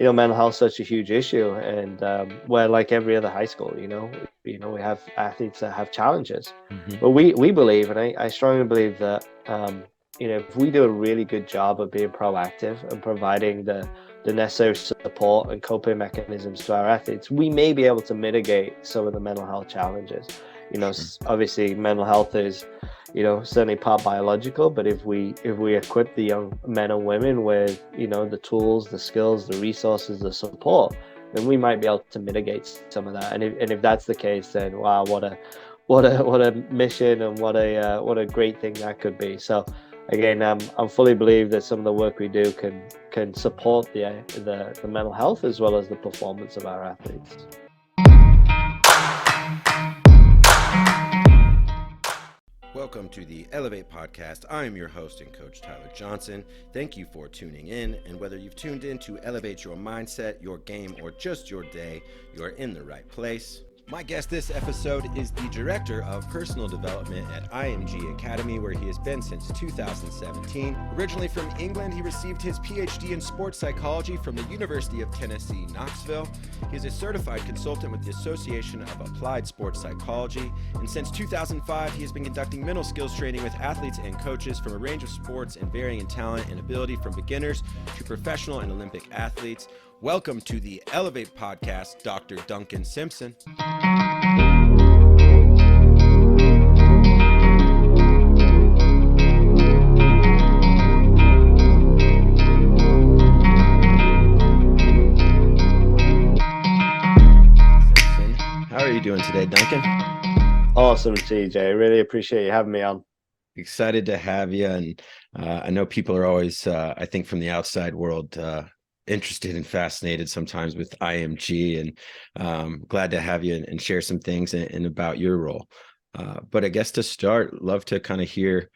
mental health is such a huge issue, and where like every other high school, we have athletes that have challenges, Hmm. but we believe, and I strongly believe that if we do a really good job of being proactive and providing the necessary support and coping mechanisms to our athletes, we may be able to mitigate some of the mental health challenges. Sure. Obviously, mental health is certainly part biological, but if we equip the young men and women with the tools, the skills, the resources, the support, then we might be able to mitigate some of that. And if that's the case, then wow, what a mission, and what a great thing that could be. So again, I'm fully believe that some of the work we do can support the mental health as well as the performance of our athletes. Welcome to the Elev8 podcast. I am your host and coach, Tyler Johnson. Thank you for tuning in. And whether you've tuned in to elevate your mindset, your game, or just your day, you're in the right place. My guest this episode is the Director of Personal Development at IMG Academy, where he has been since 2017. Originally from England, he received his PhD in sports psychology from the University of Tennessee, Knoxville. He is a certified consultant with the Association of Applied Sports Psychology, and since 2005, he has been conducting mental skills training with athletes and coaches from a range of sports and varying in talent and ability from beginners to professional and Olympic athletes. Welcome to the Elev8 podcast, Dr. Duncan Simpson. How are you doing today, Duncan? Awesome, TJ. Really appreciate you having me on. Excited to have you. And I know people are always, I think from the outside world, interested and fascinated sometimes with IMG, and glad to have you and share some things and about your role. But I guess to start, love to kind of hear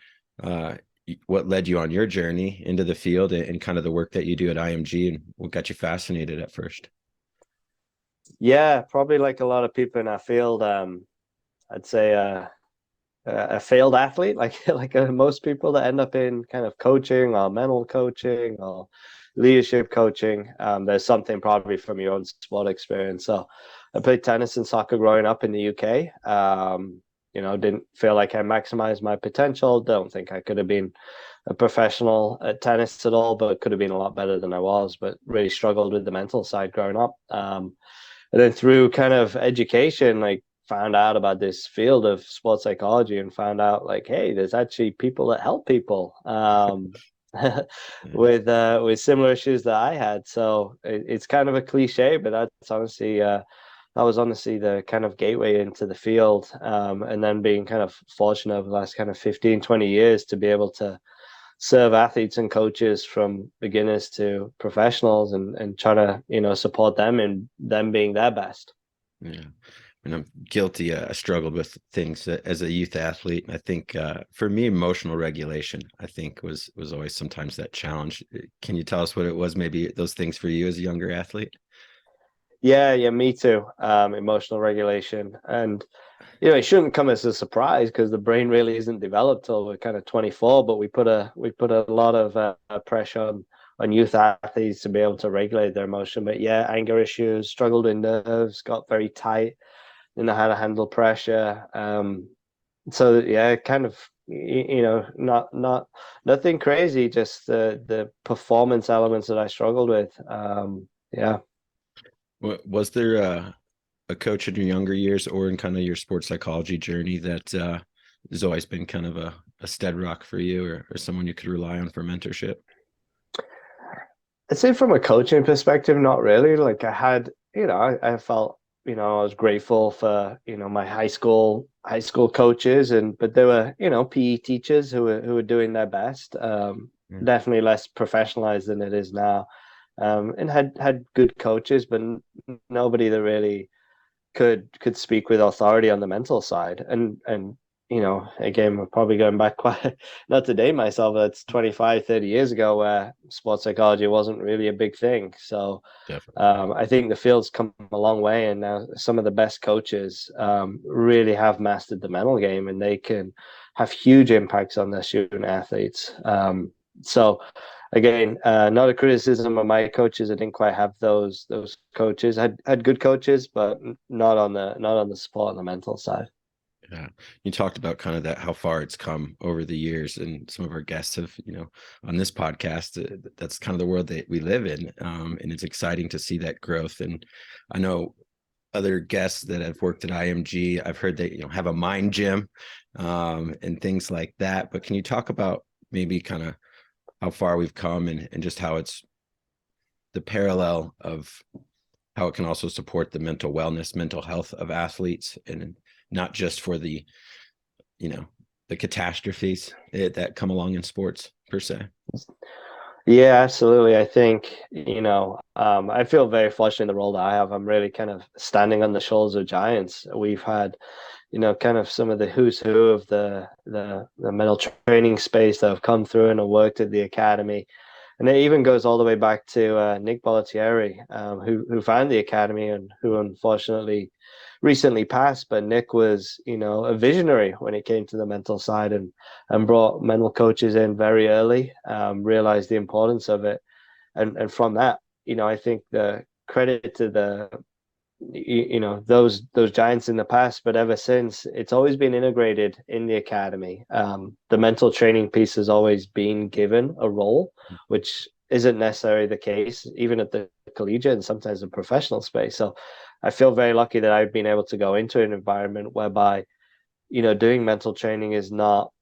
what led you on your journey into the field and kind of the work that you do at IMG and what got you fascinated at first. Yeah, probably like a lot of people in our field, I'd say a failed athlete, like most people that end up in kind of coaching or mental coaching or leadership coaching. There's something probably from your own sport experience. So I played tennis and soccer growing up in the UK. Didn't feel like I maximized my potential. Don't think I could have been a professional at tennis at all, but could have been a lot better than I was. But really struggled with the mental side growing up. And then through kind of education, like found out about this field of sports psychology and found out like, hey, there's actually people that help people with similar issues that I had. So it's kind of a cliche, but that was honestly the kind of gateway into the field. And then being kind of fortunate over the last kind of 15, 20 years to be able to serve athletes and coaches from beginners to professionals and try to support them in them being their best. Yeah. And I'm guilty. I struggled with things as a youth athlete. I think for me, emotional regulation, I think was always sometimes that challenge. Can you tell us what it was? Maybe those things for you as a younger athlete? Yeah, me too. Emotional regulation, and it shouldn't come as a surprise because the brain really isn't developed till we're kind of 24. But we put a lot of pressure on youth athletes to be able to regulate their emotion. But yeah, anger issues, struggled with nerves, got very tight, didn't know how to handle pressure. So yeah, kind of not nothing crazy, just the performance elements that I struggled with. Yeah. Was there a coach in your younger years or in kind of your sports psychology journey that has always been kind of a stead rock for you or someone you could rely on for mentorship? I'd say from a coaching perspective, not really. Like I had, I felt, I was grateful for, my high school coaches, but they were, PE teachers who were doing their best. Yeah. Definitely less professionalized than it is now. And had good coaches, but nobody that really could speak with authority on the mental side. And again, we're probably going back quite, not to date myself, but it's 25, 30 years ago where sports psychology wasn't really a big thing. So Definitely. I think the field's come a long way, and now some of the best coaches really have mastered the mental game, and they can have huge impacts on their student athletes. So again, not a criticism of my coaches. I didn't quite have those coaches. Had good coaches, but not on the sport and the mental side. Yeah. You talked about kind of that, how far it's come over the years. And some of our guests have, on this podcast, that's kind of the world that we live in. And it's exciting to see that growth. And I know other guests that have worked at IMG, I've heard they, have a mind gym and things like that. But can you talk about maybe kind of how far we've come and just how it's the parallel of how it can also support the mental wellness, mental health of athletes, and not just for the, you know, the catastrophes that come along in sports per se. Yeah, absolutely. I think, I feel very fortunate in the role that I have. I'm really kind of standing on the shoulders of giants. We've had, kind of some of the who's who of the mental training space that have come through and have worked at the academy. And it even goes all the way back to Nick Bollettieri, who founded the academy and who unfortunately recently passed. But Nick was, a visionary when it came to the mental side and brought mental coaches in very early, realized the importance of it. And from that, I think the credit to those giants in the past, but ever since, it's always been integrated in the academy. The mental training piece has always been given a role, which isn't necessarily the case even at the collegiate and sometimes the professional space. So I feel very lucky that I've been able to go into an environment whereby doing mental training is not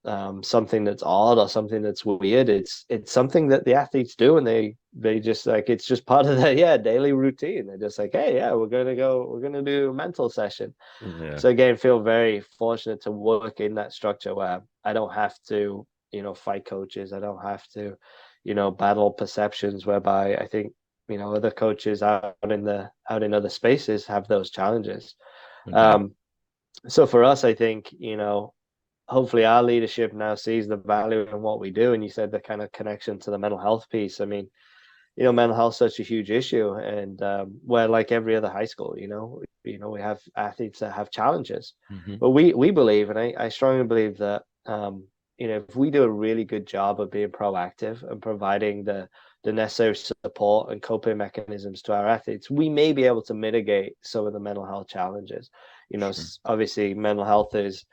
something that's odd or something that's weird. It's something that the athletes do, and they just like it's just part of their daily routine. They're just like, hey, yeah, we're gonna do a mental session. Yeah. So again, feel very fortunate to work in that structure where I don't have to fight coaches. I don't have to battle perceptions. Whereby I think other coaches out in other spaces have those challenges. Okay. Um, so for us, I think, hopefully our leadership now sees the value in what we do. And you said the kind of connection to the mental health piece. I mean, mental health is such a huge issue, and where like every other high school, we have athletes that have challenges, Hmm. but we believe, and I strongly believe that if we do a really good job of being proactive and providing the necessary support and coping mechanisms to our athletes, we may be able to mitigate some of the mental health challenges. Sure. Obviously, mental health is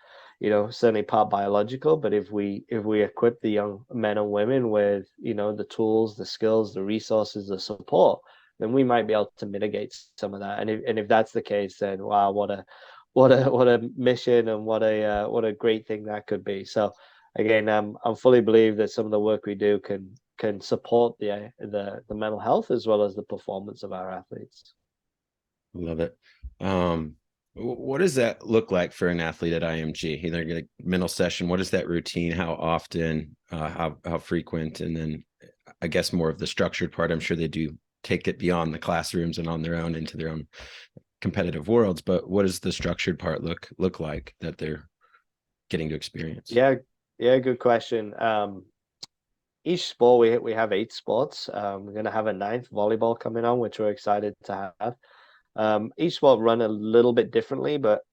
certainly part biological, but if we equip the young men and women with the tools, the skills, the resources, the support, then we might be able to mitigate some of that. And if that's the case, then wow, what a mission, and what a great thing that could be. So again, I'm fully believe that some of the work we do can support the mental health as well as the performance of our athletes. Love it. What does that look like for an athlete at IMG? Either get a mental session. What is that routine? How often? How frequent? And then, I guess more of the structured part. I'm sure they do take it beyond the classrooms and on their own into their own competitive worlds. But what does the structured part look like that they're getting to experience? Yeah, yeah, good question. Each sport we have 8 sports. We're going to have a ninth, volleyball, coming on, which we're excited to have. Each sport run a little bit differently, but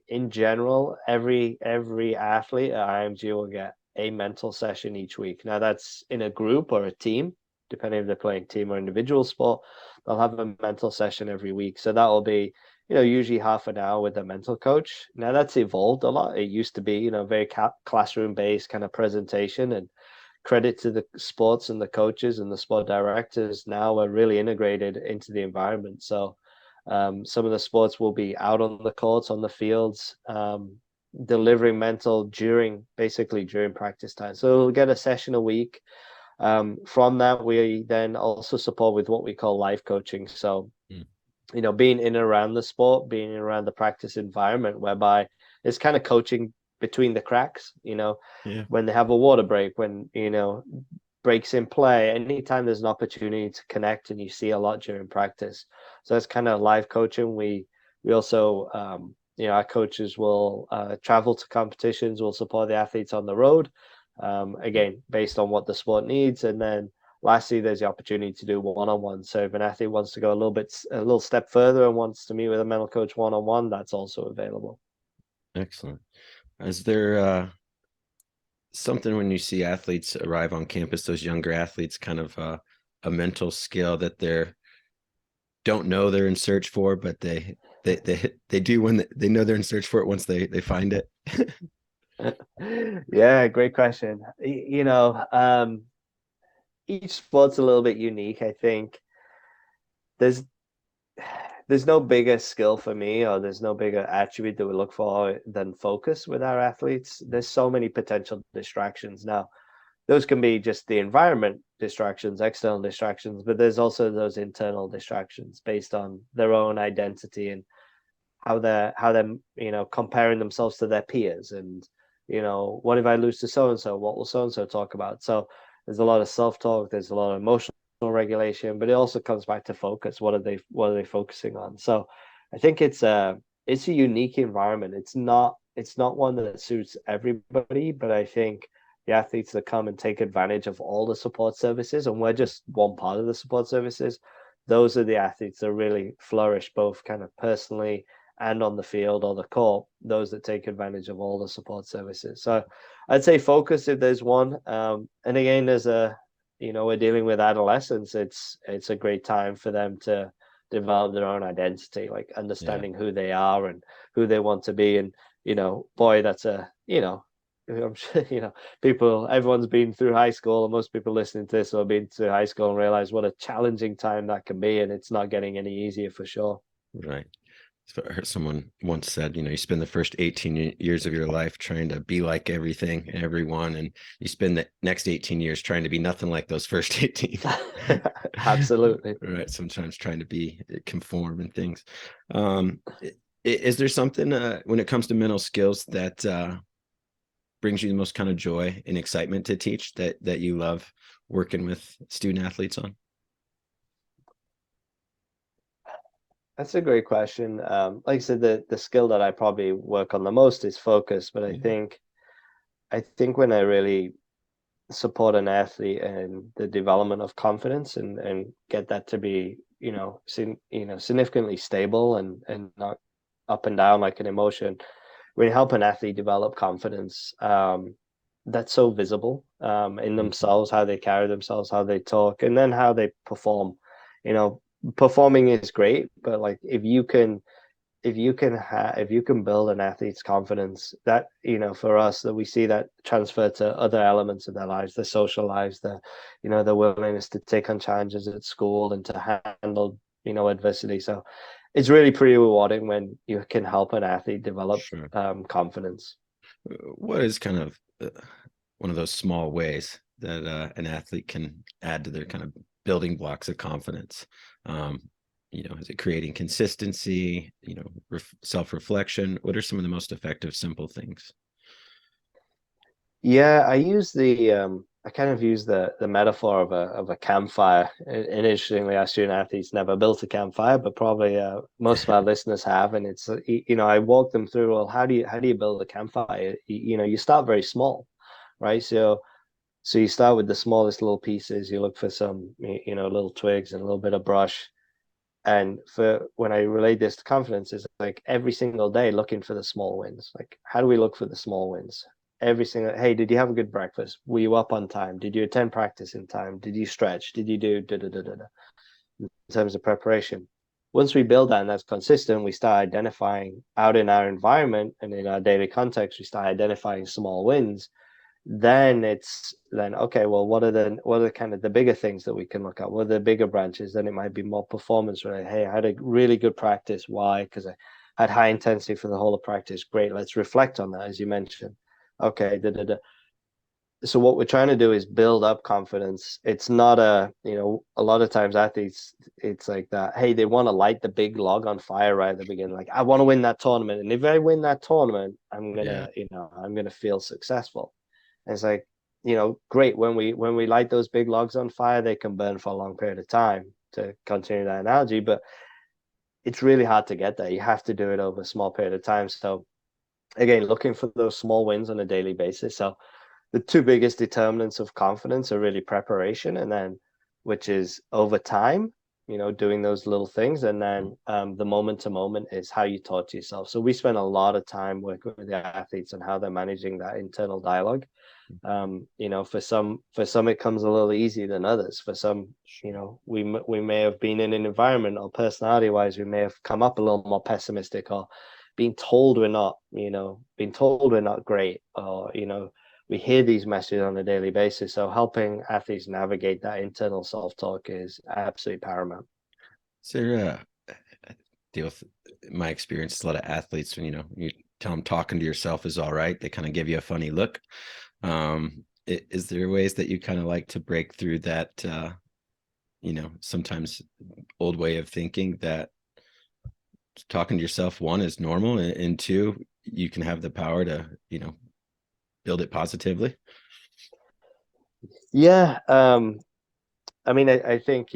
in general, every athlete at IMG will get a mental session each week. Now that's in a group or a team, depending if they're playing team or individual sport. They'll have a mental session every week. So that will be, usually half an hour with a mental coach. Now that's evolved a lot. It used to be, very classroom based kind of presentation, and credit to the sports and the coaches and the sport directors now are really integrated into the environment. So some of the sports will be out on the courts, on the fields, delivering mental basically during practice time. So we'll get a session a week. From that, we then also support with what we call life coaching. So, Mm. being in and around the sport, being around the practice environment, whereby it's kind of coaching between the cracks, Yeah. when they have a water break, when, breaks in play, anytime there's an opportunity to connect, and you see a lot during practice. So that's kind of live coaching. We also our coaches will travel to competitions, will support the athletes on the road, again based on what the sport needs. And then lastly, there's the opportunity to do one-on-one. So if an athlete wants to go a little step further and wants to meet with a mental coach one-on-one, that's also available. Excellent. Is there something when you see athletes arrive on campus, those younger athletes, kind of a mental skill that they're don't know they're in search for, but they do when they know they're in search for it once they find it. Yeah, great question. Each sport's a little bit unique. I think there's there's no bigger skill for me, or there's no bigger attribute that we look for than focus with our athletes. There's so many potential distractions now. Those can be just the environment distractions, external distractions, but there's also those internal distractions based on their own identity and how they're comparing themselves to their peers, and what if I lose to so and so, what will so and so talk about? So there's a lot of self-talk, there's a lot of emotional regulation, but it also comes back to focus. What are they focusing on? So I think it's a unique environment. It's not one that suits everybody, but I think the athletes that come and take advantage of all the support services, and we're just one part of the support services, those are the athletes that really flourish both kind of personally and on the field or the court, those that take advantage of all the support services. So I'd say focus if there's one. And again, we're dealing with adolescents. It's a great time for them to develop their own identity, like Yeah, understanding who they are and who they want to be. And, boy, I'm sure, everyone's been through high school, and most people listening to this have been through high school and realize what a challenging time that can be. And it's not getting any easier for sure. right. So I heard someone once said, you spend the first 18 years of your life trying to be like everything and everyone, and you spend the next 18 years trying to be nothing like those first 18. Absolutely. Right. Sometimes trying to be conform and things. Is there something when it comes to mental skills that brings you the most kind of joy and excitement to teach that you love working with student athletes on? That's a great question. Like I said, the skill that I probably work on the most is focus, but I Yeah. think I think when I really support an athlete and the development of confidence and get that to be, significantly stable and not up and down like an emotion, when you help an athlete develop confidence, that's so visible in Mhm. themselves, how they carry themselves, how they talk, and then how they perform. You know, Performing is great, but like if you can build an athlete's confidence, that for us, that we see that transfer to other elements of their lives, their social lives, their willingness to take on challenges at school and to handle adversity. So it's really pretty rewarding when you can help an athlete develop Sure. confidence. What is kind of one of those small ways that an athlete can add to their kind of building blocks of confidence? Um, is it creating consistency? Self-reflection. What are some of the most effective, simple things? Yeah, I kind of use the metaphor of a campfire. And interestingly, our student athletes never built a campfire, but probably most of our listeners have. And I walk them through, well, how do you build a campfire? You start very small, right? So you start with the smallest little pieces. You look for some, little twigs and a little bit of brush. And for when I relate this to confidence, is like every single day looking for the small wins. Like, how do we look for the small wins? Every single, hey, did you have a good breakfast? Were you up on time? Did you attend practice in time? Did you stretch? Did you do da da da da da? In terms of preparation? Once we build that and that's consistent, we start identifying out in our environment and in our daily context, we start identifying small wins. Then okay, well, what are kind of the bigger things that we can look at? What are the bigger branches? Then it might be more performance related. Hey, I had a really good practice. Why? Because I had high intensity for the whole of practice. Great. Let's reflect on that, as you mentioned. Okay, da, da, da. So what we're trying to do is build up confidence. It's not a lot of times athletes, it's like that. Hey, they want to light the big log on fire right at the beginning. Like, I want to win that tournament. And if I win that tournament, Yeah. I'm gonna feel successful. And it's like, great. When we light those big logs on fire, they can burn for a long period of time, to continue that analogy. But it's really hard to get there. You have to do it over a small period of time. So again, looking for those small wins on a daily basis. So the two biggest determinants of confidence are really preparation, and then which is over time, doing those little things. And then the moment to moment is how you talk to yourself. So we spend a lot of time working with the athletes on how they're managing that internal dialogue. For some it comes a little easier than others. For some, we may have been in an environment, or personality wise, we may have come up a little more pessimistic, or being told we're not great, or we hear these messages on a daily basis. So helping athletes navigate that internal self-talk is absolutely paramount. So I deal with my experience, a lot of athletes, when you tell them talking to yourself is all right, they kind of give you a funny look. Is there ways that you kind of like to break through that sometimes old way of thinking, that talking to yourself, one, is normal, and two, you can have the power to build it positively? Yeah, I mean, I think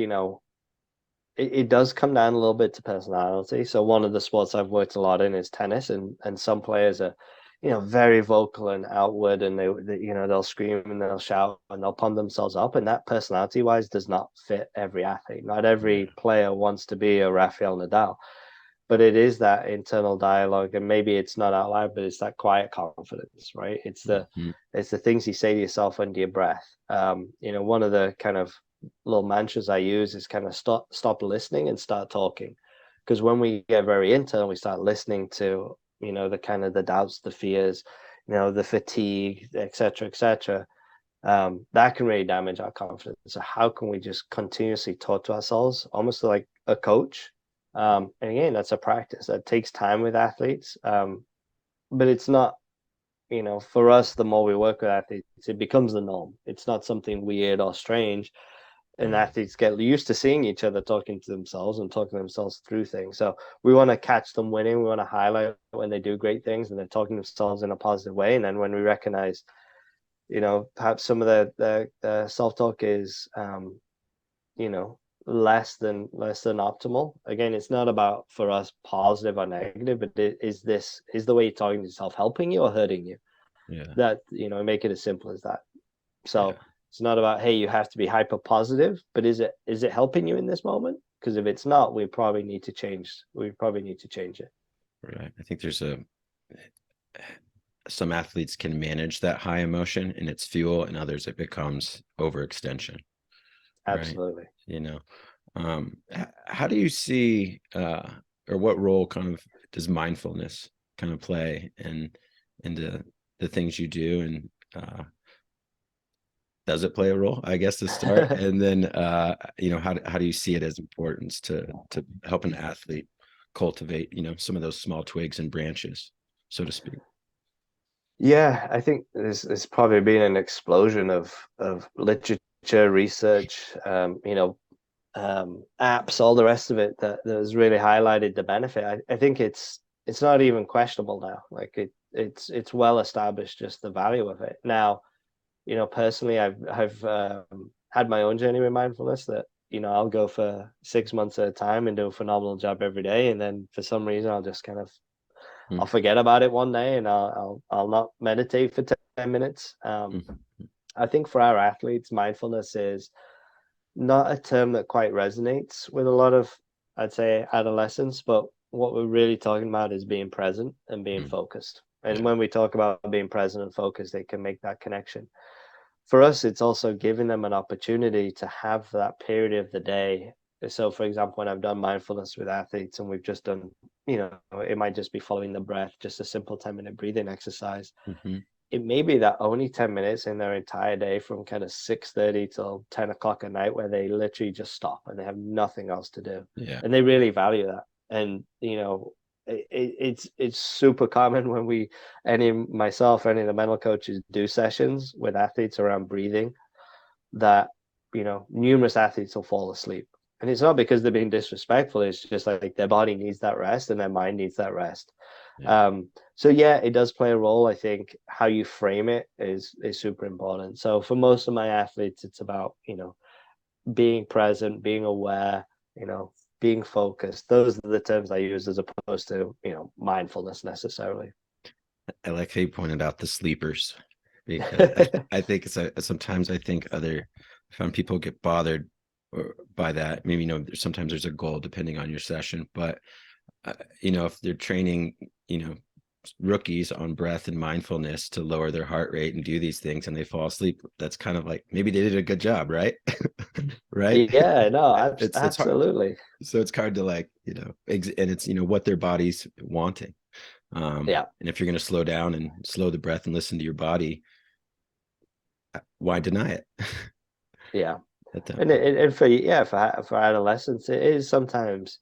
it does come down a little bit to personality. So one of the sports I've worked a lot in is tennis, and some players are, very vocal and outward, and they'll scream and they'll shout and they'll pump themselves up, and that personality wise does not fit every athlete. Not every Yeah. player wants to be a Rafael Nadal, but it is that internal dialogue, and maybe it's not out loud, but it's that quiet confidence, right? It's the Mhm. it's the things you say to yourself under your breath. One of the kind of little mantras I use is kind of stop listening and start talking. Because when we get very internal, we start listening to, the kind of the doubts, the fears, the fatigue, etc., etc. That can really damage our confidence. So how can we just continuously talk to ourselves, almost like a coach? And again, that's a practice that takes time with athletes. But it's not, for us, the more we work with athletes, it becomes the norm. It's not something weird or strange. And Yeah. athletes get used to seeing each other talking to themselves and talking themselves through things. So we want to catch them winning. We want to highlight when they do great things and they're talking themselves in a positive way. And then when we recognize, perhaps some of the self-talk is, you know, less than optimal. Again, it's not about for us positive or negative, but is the way you're talking to yourself helping you or hurting you? Yeah. That, make it as simple as that. Yeah. So it's not about, hey, you have to be hyper positive, but is it helping you in this moment? Because if it's not, we probably need to change. We probably need to change it. Right. I think there's some athletes can manage that high emotion and it's fuel, and others it becomes overextension. Right. Absolutely. You know, how do you see, or what role kind of does mindfulness kind of play into the things you do? And does it play a role, I guess, to start? And then, how do you see it as importance to help an athlete cultivate, some of those small twigs and branches, so to speak? Yeah, I think there's probably been an explosion of literature, research, apps, all the rest of it that has really highlighted the benefit. I think it's not even questionable now. Like it's well established just the value of it. Now, personally, I've had my own journey with mindfulness that, I'll go for 6 months at a time and do a phenomenal job every day, and then for some reason I'll just kind of I'll Mm, forget about it one day and I'll not meditate for 10 minutes. mm, I think for our athletes, mindfulness is not a term that quite resonates with a lot of, I'd say, adolescents, but what we're really talking about is being present and being mm. focused. And Yeah. when we talk about being present and focused, they can make that connection. For us, it's also giving them an opportunity to have that period of the day. So, for example, when I've done mindfulness with athletes and we've just done, it might just be following the breath, just a simple 10-minute breathing exercise. Hmm. It may be that only 10 minutes in their entire day from kind of 6:30 till 10 o'clock at night where they literally just stop and they have nothing else to do. Yeah. And they really value that. And, it's super common when myself, any of the mental coaches do sessions with athletes around breathing, that, numerous athletes will fall asleep. And it's not because they're being disrespectful, it's just like their body needs that rest and their mind needs that rest. Yeah. So yeah, it does play a role. I think how you frame it is super important. So for most of my athletes, it's about, being present, being aware, being focused. Those are the terms I use as opposed to, mindfulness necessarily. I like how you pointed out the sleepers, because I think sometimes I think I found people get bothered by that. Maybe, sometimes there's a goal depending on your session, but if they're training, rookies on breath and mindfulness to lower their heart rate and do these things, and they fall asleep. That's kind of like maybe they did a good job, right? Right? Yeah, no, It's hard. absolutely. So it's hard to like, and it's what their body's wanting. Yeah, And if you're going to slow down and slow the breath and listen to your body, why deny it? yeah. At that And point. for adolescents, it is sometimes,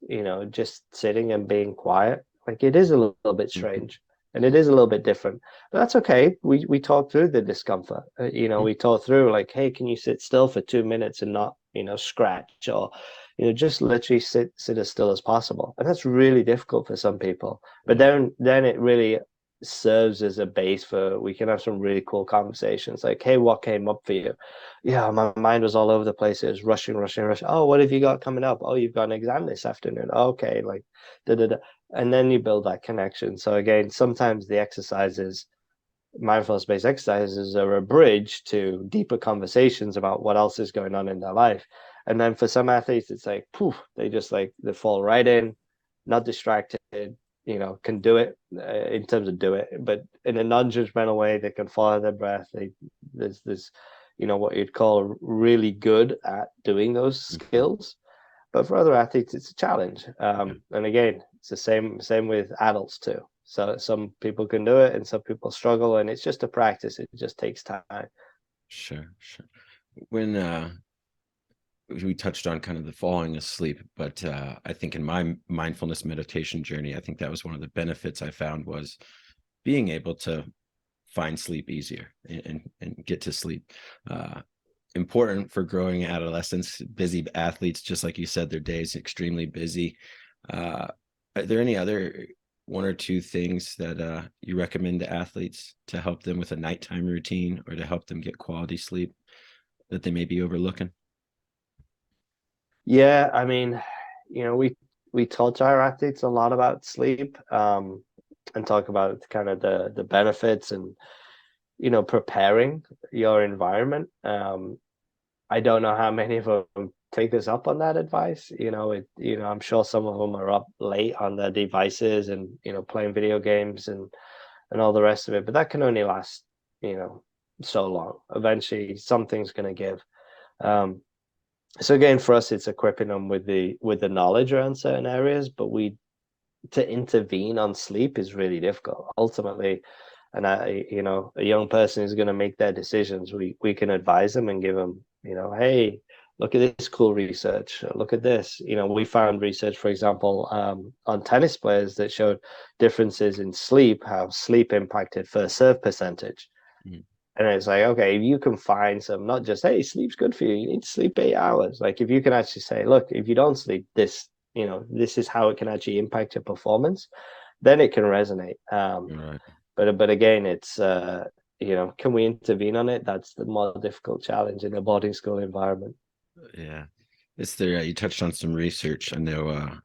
just sitting and being quiet. Like it is a little bit Mm-hmm. strange and it is a little bit different. But that's okay. We talk through the discomfort. We talk through like, hey, can you sit still for 2 minutes and not, scratch or, just literally sit as still as possible. And that's really difficult for some people. But Yeah. then it really serves as a base for we can have some really cool conversations. Like, hey, what came up for you? Yeah, my mind was all over the place. It was rushing, rushing, rushing. Oh, what have you got coming up? Oh, you've got an exam this afternoon. Okay, like da da da. And then you build that connection. So again, sometimes the exercises, mindfulness-based exercises are a bridge to deeper conversations about what else is going on in their life. And then for some athletes, it's like poof, they just like they fall right in, not distracted, can do it in terms of do it, but in a non-judgmental way, they can follow their breath. There's what you'd call really good at doing those Mm-hmm. skills. But for other athletes, it's a challenge. Yeah. And again, it's the same with adults too. So some people can do it and some people struggle, and it's just a practice. It just takes time. Sure, sure. When we touched on kind of the falling asleep, but I think in my mindfulness meditation journey, I think that was one of the benefits I found was being able to find sleep easier and get to sleep. Uh, Important for growing adolescents, busy athletes, just like you said, their days extremely busy. Uh, are there any other one or two things that you recommend to athletes to help them with a nighttime routine or to help them get quality sleep that they may be overlooking? Yeah, I mean, we taught our athletes a lot about sleep, and talk about kind of the benefits and preparing your environment. I don't know how many of them take us up on that advice. I'm sure some of them are up late on their devices and playing video games and all the rest of it. But that can only last you know so long. Eventually, something's going to give. Um, so again, for us, it's equipping them with the knowledge around certain areas, but we to intervene on sleep is really difficult. Ultimately, and a young person is going to make their decisions. We can advise them and give them, hey, look at this cool research. Look at this. We found research, for example, on tennis players that showed differences in sleep, how sleep impacted first serve percentage. Mhm. And it's like, okay, if you can find some, not just, hey, sleep's good for you. You need to sleep 8 hours. Like if you can actually say, look, if you don't sleep, this is how it can actually impact your performance, then it can resonate. Right. But again, it's can we intervene on it? That's the more difficult challenge in a boarding school environment. Yeah. Is there, you touched on some research. I know,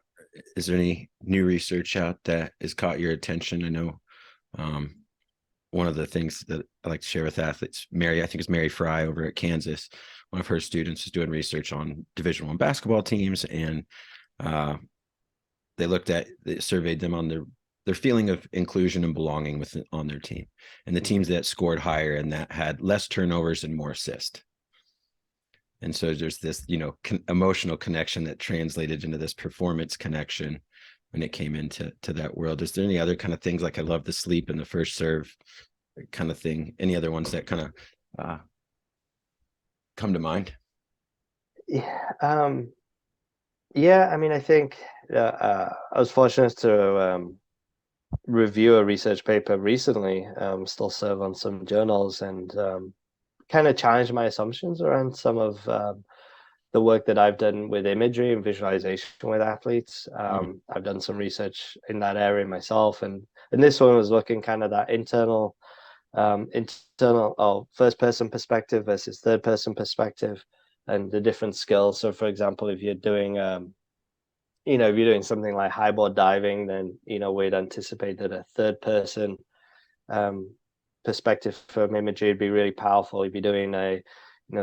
is there any new research out that has caught your attention? I know um, one of the things that I like to share with athletes, Mary, I think it's Mary Fry over at Kansas. One of her students is doing research on Division I basketball teams, and uh, they surveyed them on their feeling of inclusion and belonging on their team, and the teams that scored higher and that had less turnovers and more assists. And so there's this, emotional connection that translated into this performance connection when it came into that world. Is there any other kind of things like I love the sleep and the first serve kind of thing? Any other ones that kind of uh, come to mind? Yeah, yeah. I mean, I think I was fortunate to review a research paper recently. Still serve on some journals and kind of challenge my assumptions around some of the work that I've done with imagery and visualization with athletes. Mm. I've done some research in that area myself, and this one was looking kind of that internal first person perspective versus third person perspective and the different skills. So, for example, if you're doing if you're doing something like highboard diving, then we'd anticipate that a third person um, perspective from imagery would be really powerful. If you're doing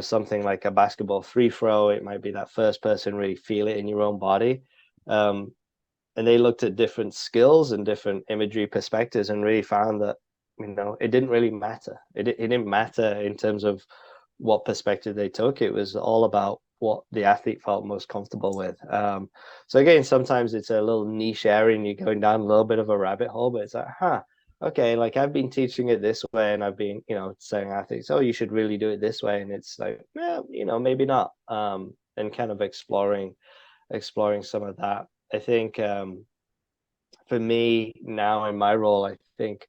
something like a basketball free throw, it might be that first person really feel it in your own body. Um, and they looked at different skills and different imagery perspectives and really found that, it didn't really matter. It didn't matter in terms of what perspective they took. It was all about what the athlete felt most comfortable with. So again, sometimes it's a little niche area and you're going down a little bit of a rabbit hole, but it's like, okay, like I've been teaching it this way and I've been, saying athletes, oh, you should really do it this way. And it's like, well, maybe not. And kind of exploring some of that. I think for me now in my role, I think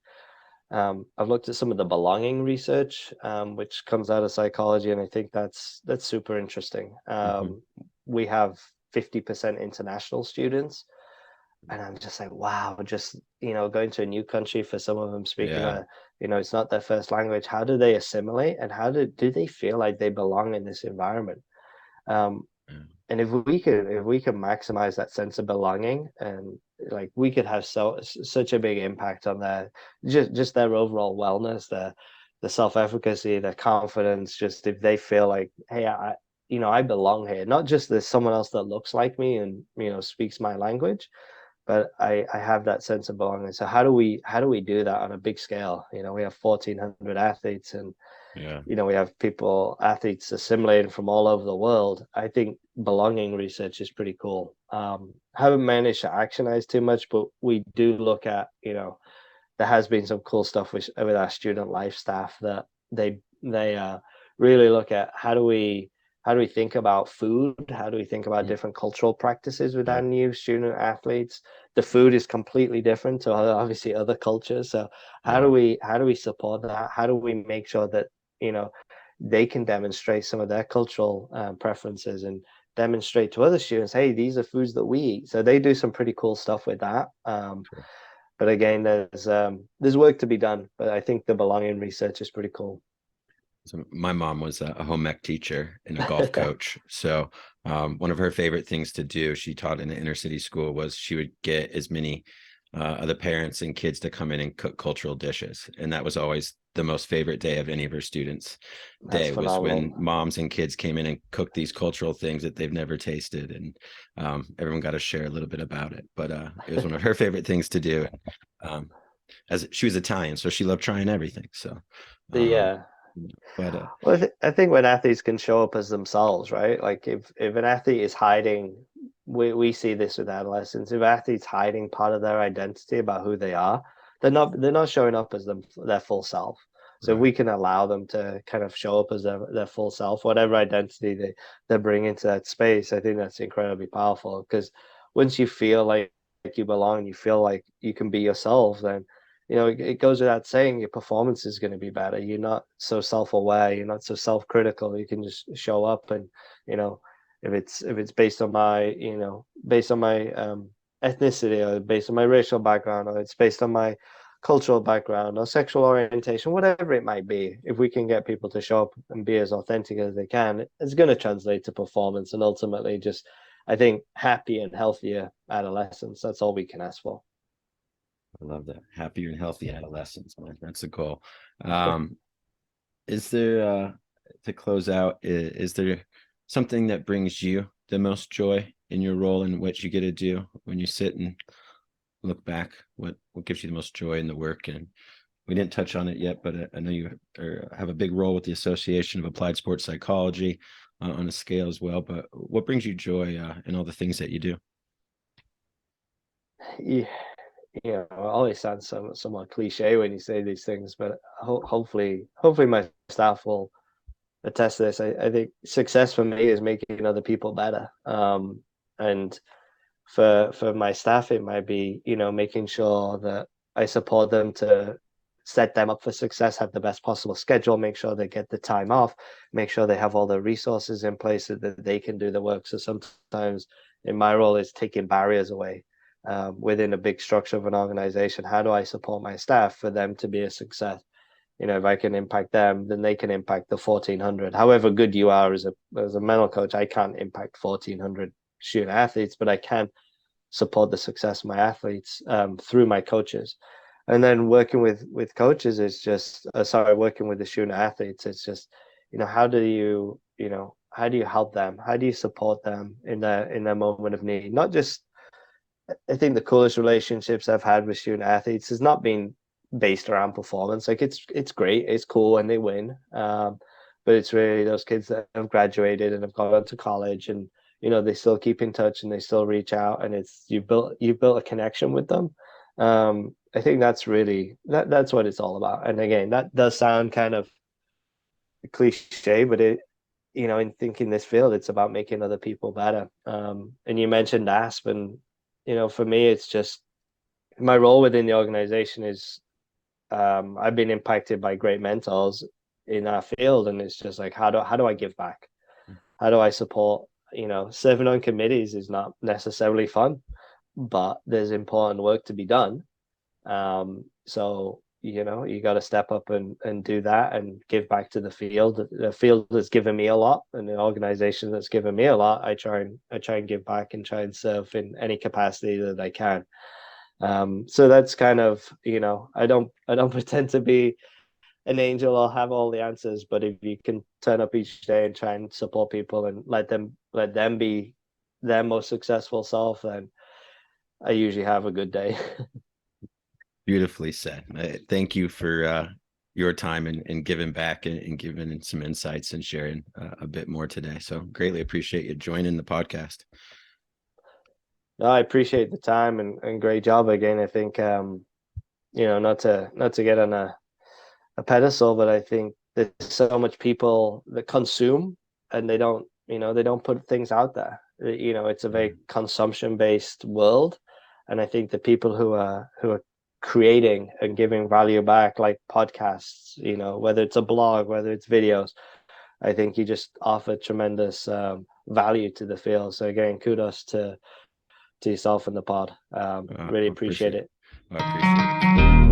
I've looked at some of the belonging research, which comes out of psychology, and I think that's super interesting. Mm-hmm. We have 50% international students, and I'm just like, wow, just going to a new country for some of them speaking Yeah. it's not their first language. How do they assimilate, and how do they feel like they belong in this environment? Um, Yeah. and if we can maximize that sense of belonging, and like we could have such a big impact on their just their overall wellness, their self-efficacy, their confidence, just if they feel like, hey, I belong here, not just there's someone else that looks like me and speaks my language, but I have that sense of belonging. So how do we do that on a big scale? We have 1,400 athletes, and Yeah. we have athletes assimilating from all over the world. I think belonging research is pretty cool. Haven't managed to actionize too much, but we do look at, there has been some cool stuff with our student life staff that they really look at how do we think about food? How do we think about Mm. different cultural practices with our Yeah. new student athletes? The food is completely different to obviously other cultures. So how do Yeah. we how do we support that? How do we make sure that you know they can demonstrate some of their cultural preferences and demonstrate to other students, hey, these are foods that we eat. So they do some pretty cool stuff with that. But again, there's work to be done. But I think the belonging research is pretty cool. So my mom was a home ec teacher and a golf coach. So one of her favorite things to do, she taught in an inner city school, was she would get as many other parents and kids to come in and cook cultural dishes. And that was always the most favorite day of any of her students' That's day, was when phenomenal. moms and kids came in and cooked these cultural things that they've never tasted. And everyone got to share a little bit about it. But it was one of her favorite things to do. Um, as she was Italian, so she loved trying everything. So, um, Yeah. but Well, I think when athletes can show up as themselves, right? Like if an athlete is hiding, we see this with adolescents. If athletes hiding part of their identity about who they are, they're not showing up as their full self. So if right, we can allow them to kind of show up as their full self, whatever identity they bring into that space, I think that's incredibly powerful. Because once you feel like you belong, you feel like you can be yourself, then it goes without saying your performance is going to be better. You're not so self-aware, you're not so self-critical. You can just show up and, you know, if it's based on my ethnicity, or based on my racial background, or it's based on my cultural background or sexual orientation, whatever it might be, if we can get people to show up and be as authentic as they can, it's going to translate to performance and ultimately just, I think, happy and healthier adolescents. That's all we can ask for. I love that. Happier and healthy adolescence, man. That's the goal. Um, is there to close out, is there something that brings you the most joy in your role and what you get to do when you sit and look back? What gives you the most joy in the work? And we didn't touch on it yet, but I know you have a big role with the Association of Applied Sports Psychology on a scale as well. But what brings you joy in all the things that you do? Yeah, it always sounds somewhat cliche when you say these things, but hopefully my staff will attest to this. I think success for me is making other people better. And for my staff, it might be, making sure that I support them to set them up for success, have the best possible schedule, make sure they get the time off, make sure they have all the resources in place so that they can do the work. So sometimes in my role is taking barriers away within a big structure of an organization. How do I support my staff for them to be a success? If I can impact them, then they can impact the 1,400. However good you are as a mental coach, I can't impact 1,400 student athletes, but I can support the success of my athletes through my coaches. And then working with coaches is just sorry, working with the student athletes, it's just, how do you help them? How do you support them in their moment of need? Not just I think the coolest relationships I've had with student athletes has not been based around performance. Like it's great, it's cool when they win, but it's really those kids that have graduated and have gone to college, and they still keep in touch and they still reach out, and it's you've built a connection with them. I think that's really that's what it's all about. And again, that does sound kind of cliche, but in thinking this field, it's about making other people better. And you mentioned ASP, and for me, it's just my role within the organization is I've been impacted by great mentors in our field, and it's just like how do I give back? How do I support? Serving on committees is not necessarily fun, but there's important work to be done. So you got to step up and do that and give back to the field. The field has given me a lot, and the organization that's given me a lot. I try and give back and try and serve in any capacity that I can. So that's kind of, I don't pretend to be an angel or have all the answers, but if you can turn up each day and try and support people and let them be their most successful self, then I usually have a good day. Beautifully said. Thank you for your time and giving back and giving some insights and sharing a bit more today. So greatly appreciate you joining the podcast. No, I appreciate the time and great job again. I think not to get on a pedestal, but I think there's so much people that consume and they don't put things out there. It's a very consumption based world, and I think the people who are creating and giving value back, like podcasts, whether it's a blog, whether it's videos, I think you just offer tremendous value to the field. So again, kudos to yourself and the pod. Really appreciate Appreciate it. I appreciate it.